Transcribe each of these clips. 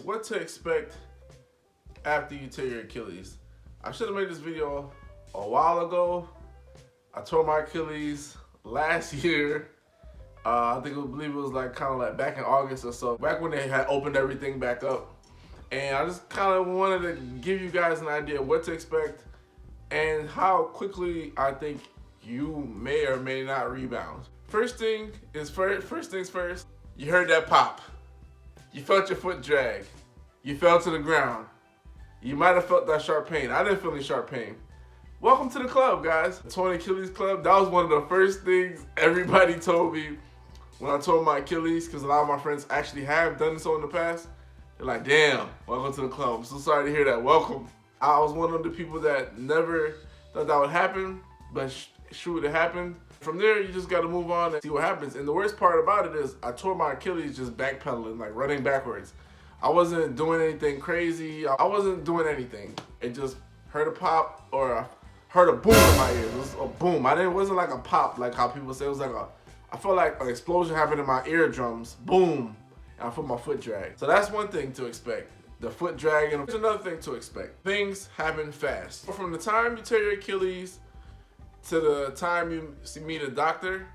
what to expect after you tear your Achilles. I should have made this video a while ago. I tore my Achilles last year. I believe it was like kind of like back in August or so, back when they had opened everything back up. And I just kind of wanted to give you guys an idea of what to expect and how quickly I think you may or may not rebound. First things first, you heard that pop. You felt your foot drag. You fell to the ground. You might have felt that sharp pain. I didn't feel any sharp pain. Welcome to the club, guys. The Torn Achilles Club. That was one of the first things everybody told me when I tore my Achilles, because a lot of my friends actually have done so in the past. They're like, damn, welcome to the club. I'm so sorry to hear that. Welcome. I was one of the people that never thought that would happen, but shoot, it happened. From there, you just got to move on and see what happens. And the worst part about it is I tore my Achilles just backpedaling, like running backwards. I wasn't doing anything crazy. I wasn't doing anything. It just heard a pop or I heard a boom in my ear. It was a boom. It wasn't like a pop like how people say. It was like I felt like an explosion happened in my eardrums. Boom. And I felt my foot drag. So that's one thing to expect. The foot dragging. There's another thing to expect. Things happen fast. From the time you tear your Achilles to the time you meet a doctor,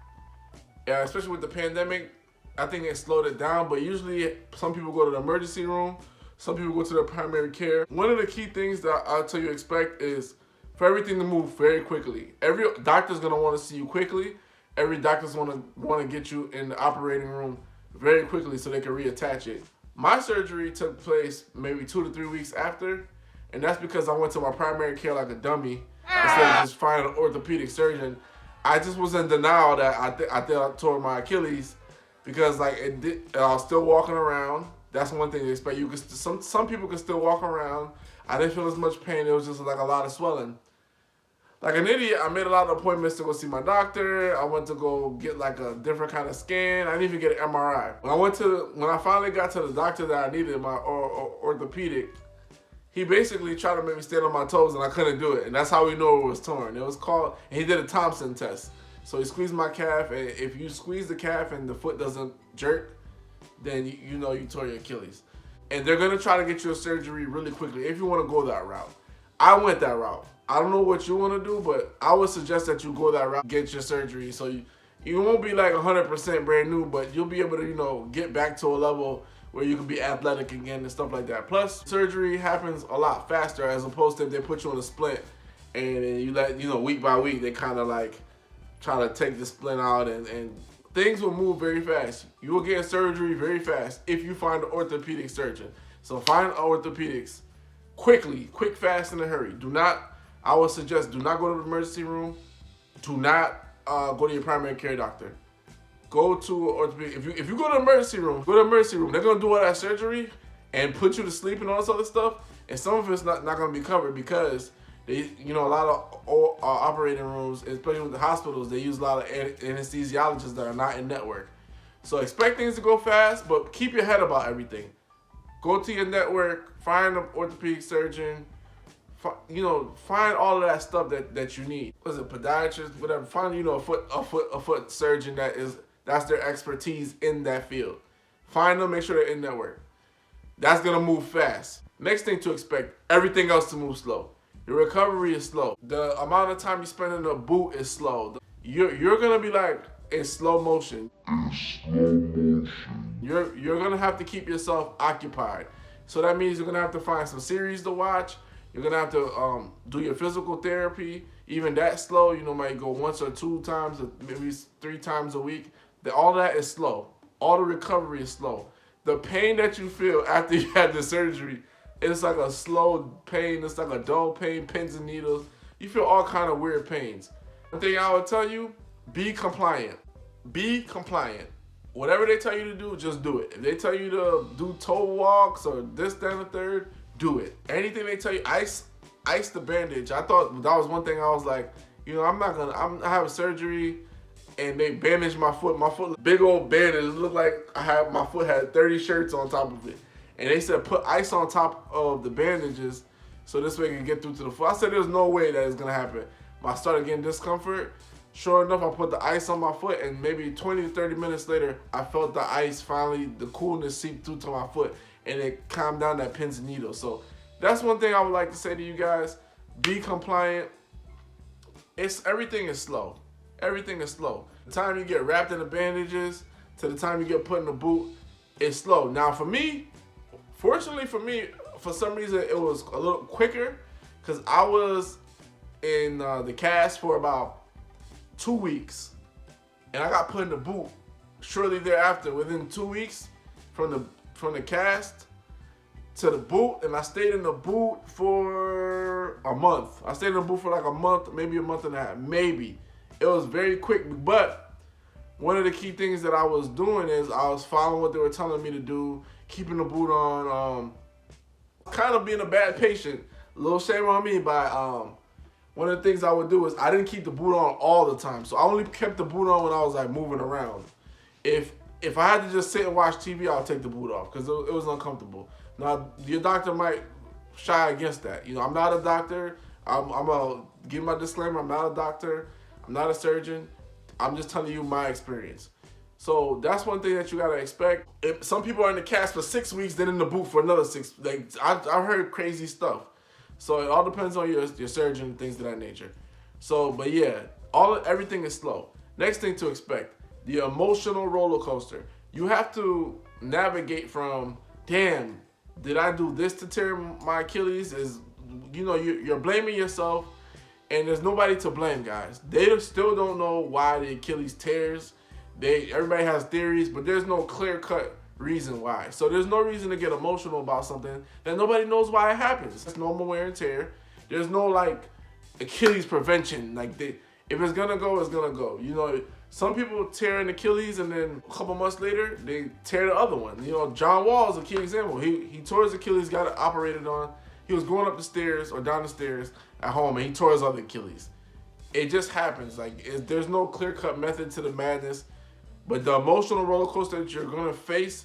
especially with the pandemic, I think they slowed it down, but usually some people go to the emergency room, some people go to their primary care. One of the key things that I'll tell you to expect is for everything to move very quickly. Every doctor's gonna wanna see you quickly. Every doctor's wanna get you in the operating room very quickly so they can reattach it. My surgery took place maybe 2 to 3 weeks after, and that's because I went to my primary care like a dummy instead of just finding an orthopedic surgeon. I just was in denial that I tore my Achilles because like I was still walking around. That's one thing to expect. You could some people can still walk around. I didn't feel as much pain. It was just like a lot of swelling. Like an idiot, I made a lot of appointments to go see my doctor. I went to go get like a different kind of scan. I didn't even get an MRI. When I finally got to the doctor that I needed, my orthopedic, he basically tried to make me stand on my toes and I couldn't do it. And that's how we know it was torn. It was called, and he did a Thompson test. So he squeezed my calf, and if you squeeze the calf and the foot doesn't jerk, then you know you tore your Achilles. And they're gonna try to get you a surgery really quickly if you wanna go that route. I went that route. I don't know what you wanna do, but I would suggest that you go that route, get your surgery. So you won't be like 100% brand new, but you'll be able to, get back to a level where you can be athletic again and stuff like that. Plus, surgery happens a lot faster as opposed to if they put you in a splint and you let, week by week, they kind of like try to take the splint out and things will move very fast. You will get surgery very fast if you find an orthopedic surgeon. So find orthopedics quickly, quick, fast, in a hurry. I would suggest do not go to the emergency room. Do not go to your primary care doctor. Go to orthopedic. If you go to the emergency room, They're gonna do all that surgery and put you to sleep and all this other stuff. And some of it's not gonna be covered because they, a lot of operating rooms, especially with the hospitals, they use a lot of anesthesiologists that are not in network. So expect things to go fast, but keep your head about everything. Go to your network, find an orthopedic surgeon, find all of that stuff that you need. Was it podiatrist, whatever? Find a foot surgeon that's their expertise in that field. Find them, make sure they're in network. That's gonna move fast. Next thing to expect, everything else to move slow. Your recovery is slow. The amount of time you spend in the boot is slow. You're gonna be like in slow motion. You're gonna have to keep yourself occupied. So that means you're gonna have to find some series to watch. You're gonna have to do your physical therapy. Even that slow, might go 1 or 2 times, or maybe 3 times a week. All that is slow. All the recovery is slow. The pain that you feel after you had the surgery, it's like a slow pain. It's like a dull pain, pins and needles. You feel all kind of weird pains. One thing I would tell you, be compliant. Be compliant. Whatever they tell you to do, just do it. If they tell you to do toe walks or this, that, and the third, do it. Anything they tell you, ice the bandage. I thought that was one thing I was like, I have a surgery and they bandaged my foot. My foot, big old bandage. It looked like my foot had 30 shirts on top of it. And they said put ice on top of the bandages so this way you can get through to the foot. I said there's no way that it's gonna happen. But I started getting discomfort. Sure enough, I put the ice on my foot, and maybe 20 to 30 minutes later, I felt the ice finally, the coolness seep through to my foot. and it calm down that pins and needles. So that's one thing I would like to say to you guys. Be compliant. Everything is slow. Everything is slow. The time you get wrapped in the bandages to the time you get put in the boot, it's slow. Now for me, fortunately for me, for some reason it was a little quicker because I was in the cast for about 2 weeks, and I got put in the boot shortly thereafter. Within 2 weeks from the cast to the boot, and I stayed in the boot for a month. I stayed in the boot for like a month, maybe a month and a half, maybe. It was very quick, but one of the key things that I was doing is I was following what they were telling me to do, keeping the boot on, kind of being a bad patient. A little shame on me, but one of the things I would do is I didn't keep the boot on all the time. So I only kept the boot on when I was like moving around. If I had to just sit and watch TV, I'll take the boot off because it was uncomfortable. Now, your doctor might shy against that. You know, I'm not a doctor. I'm gonna give my disclaimer. I'm not a doctor. I'm not a surgeon. I'm just telling you my experience. So that's one thing that you gotta expect. If some people are in the cast for 6 weeks, then in the boot for another 6. Like I've heard crazy stuff. So it all depends on your surgeon and things of that nature. So, but yeah, everything is slow. Next thing to expect, the emotional roller coaster. You have to navigate from, damn, did I do this to tear my Achilles? You're blaming yourself, and there's nobody to blame, guys. They still don't know why the Achilles tears. Everybody has theories, but there's no clear-cut reason why. So there's no reason to get emotional about something that nobody knows why it happens. It's normal wear and tear. There's no like Achilles prevention. Like if it's gonna go, it's gonna go. You know, some people tear an Achilles and then a couple months later they tear the other one. You know, John Wall is a key example. He tore his Achilles, got it operated on. He was going up the stairs or down the stairs at home, and he tore his other Achilles. It just happens. Like there's no clear-cut method to the madness. But the emotional roller coaster that you're gonna face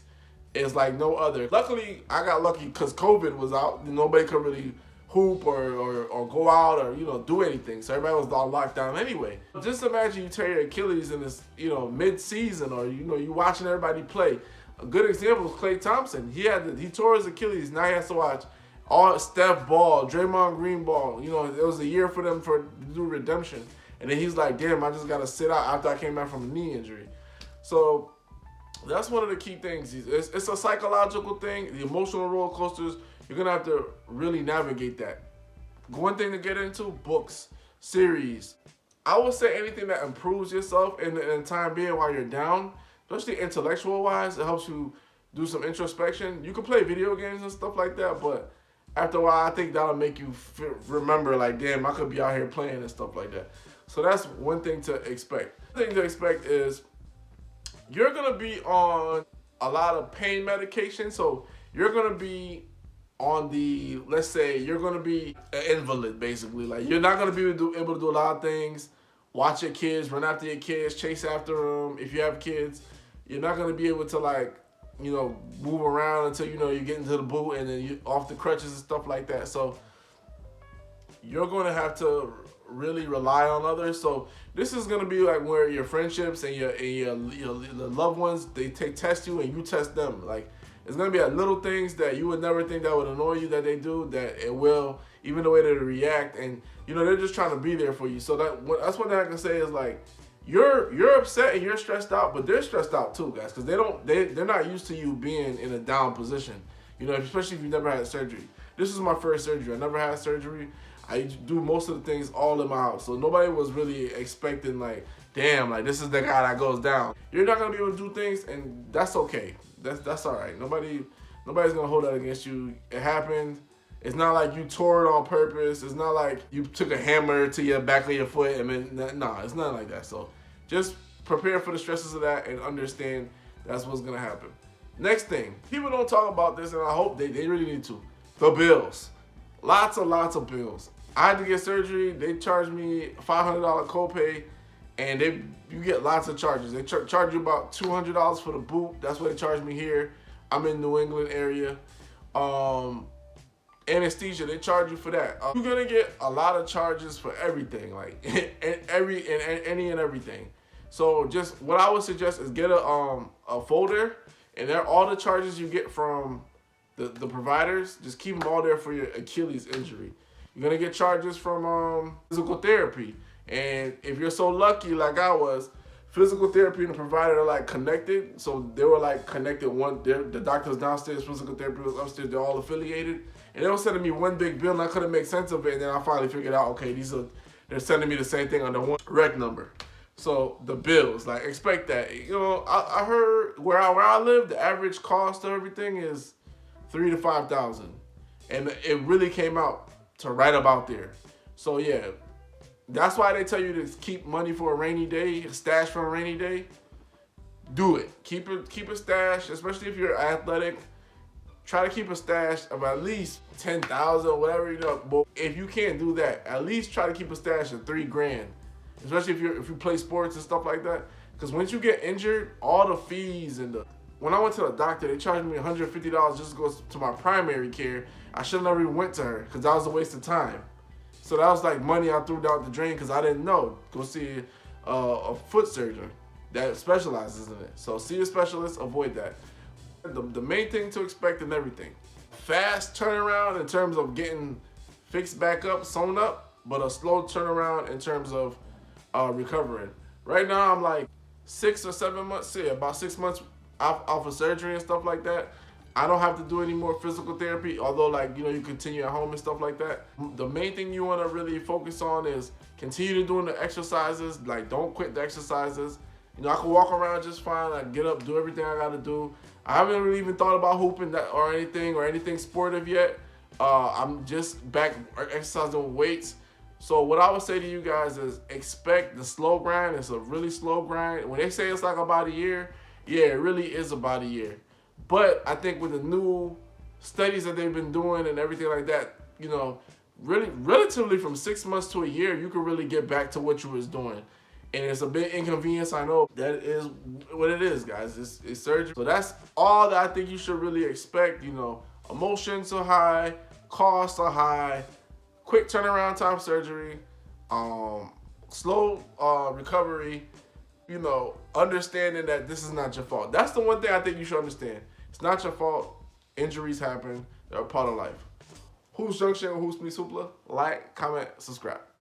is like no other. Luckily, I got lucky because COVID was out. Nobody could really hoop or go out or do anything. So everybody was on lockdown anyway. Just imagine you tear your Achilles in this mid-season, or you watching everybody play. A good example is Klay Thompson. He tore his Achilles. Now he has to watch all Steph ball, Draymond Green ball. It was a year for them to do redemption. And then he's like, damn, I just got to sit out after I came back from a knee injury. So that's one of the key things. It's a psychological thing. The emotional roller coasters, you're going to have to really navigate that. One thing to get into, books, series. I would say anything that improves yourself in the time being while you're down, especially intellectual-wise. It helps you do some introspection. You can play video games and stuff like that, but after a while, I think that'll make you remember, like, damn, I could be out here playing and stuff like that. So that's one thing to expect. The thing to expect is you're going to be on a lot of pain medication. So you're going to be on let's say you're going to be an invalid, basically. Like, you're not going to be able to do a lot of things. Watch your kids, run after your kids, chase after them. If you have kids, you're not going to be able to, like, move around until, you get into the boot and then you off the crutches and stuff like that. So you're going to have to really rely on others. So this is going to be like where your friendships and your loved ones, they test you and you test them. Like, it's going to be at little things that you would never think that would annoy you that they do, that it will, even the way that they react. And, they're just trying to be there for you. So that's one thing I can say is, like, you're upset and you're stressed out, but they're stressed out too, guys, because they're not used to you being in a down position. Especially if you've never had surgery. This is my first surgery. I never had surgery. I do most of the things all in my house. So nobody was really expecting, like, damn, like, this is the guy that goes down. You're not going to be able to do things, and that's okay. That's all right. Nobody's going to hold that against you. It happened. It's not like you tore it on purpose. It's not like you took a hammer to your back of your foot. No, it's not like that. So just prepare for the stresses of that and understand that's what's going to happen. Next thing, people don't talk about this, and I hope they really need to. The bills. Lots of bills. I had to get surgery. They charged me $500 copay, and you get lots of charges. They charge you about $200 for the boot. That's what they charge me here. I'm in New England area. Anesthesia, they charge you for that. You're gonna get a lot of charges for everything, like any and everything. So just what I would suggest is get a folder, and there are all the charges you get from the providers, just keep them all there for your Achilles injury. You're gonna get charges from physical therapy, and if you're so lucky like I was, physical therapy and the provider are like connected. So they were like connected. The doctor's downstairs, physical therapy was upstairs. They're all affiliated, and they were sending me one big bill, and I couldn't make sense of it. And then I finally figured out, okay, they're sending me the same thing under one rec number. So the bills, like, expect that. You know, I heard where I live, the average cost of everything is $3,000 to $5,000, and it really came out to right about there. So yeah, that's why they tell you to keep money for a rainy day, a stash for a rainy day. Do it. Keep a stash, especially if you're athletic. Try to keep a stash of at least 10,000 or whatever, you know. But if you can't do that, at least try to keep a stash of $3,000. Especially if you play sports and stuff like that. Because once you get injured, all the fees and when I went to the doctor, they charged me $150 just to go to my primary care. I should have never even went to her because that was a waste of time. So that was like money I threw down the drain because I didn't know. Go see a foot surgeon that specializes in it. So see a specialist, avoid that. The main thing to expect in everything. Fast turnaround in terms of getting fixed back up, sewn up, but a slow turnaround in terms of recovering. Right now I'm like 6 or 7 months, about 6 months off of surgery and stuff like that. I don't have to do any more physical therapy, although, like, you know, you continue at home and stuff like that. The main thing you want to really focus on is continue to doing the exercises. Like, don't quit the exercises. You know, I can walk around just fine. I get up, do everything I got to do. I haven't really even thought about hooping that or anything sportive yet. I'm just back exercising with weights. So what I would say to you guys is expect the slow grind. It's a really slow grind. When they say it's like about a year, yeah, it really is about a year. But I think with the new studies that they've been doing and everything like that, you know, really relatively from 6 months to a year, you can really get back to what you was doing. And it's a bit inconvenience, I know. That is what it is, guys. It's surgery. So that's all that I think you should really expect. You know, emotions are high, costs are high, quick turnaround time surgery, slow recovery. You know, understanding that this is not your fault. That's the one thing I think you should understand. It's not your fault. Injuries happen. They're a part of life. Hoops Junction, Hoops Me Supla. Like, comment, subscribe.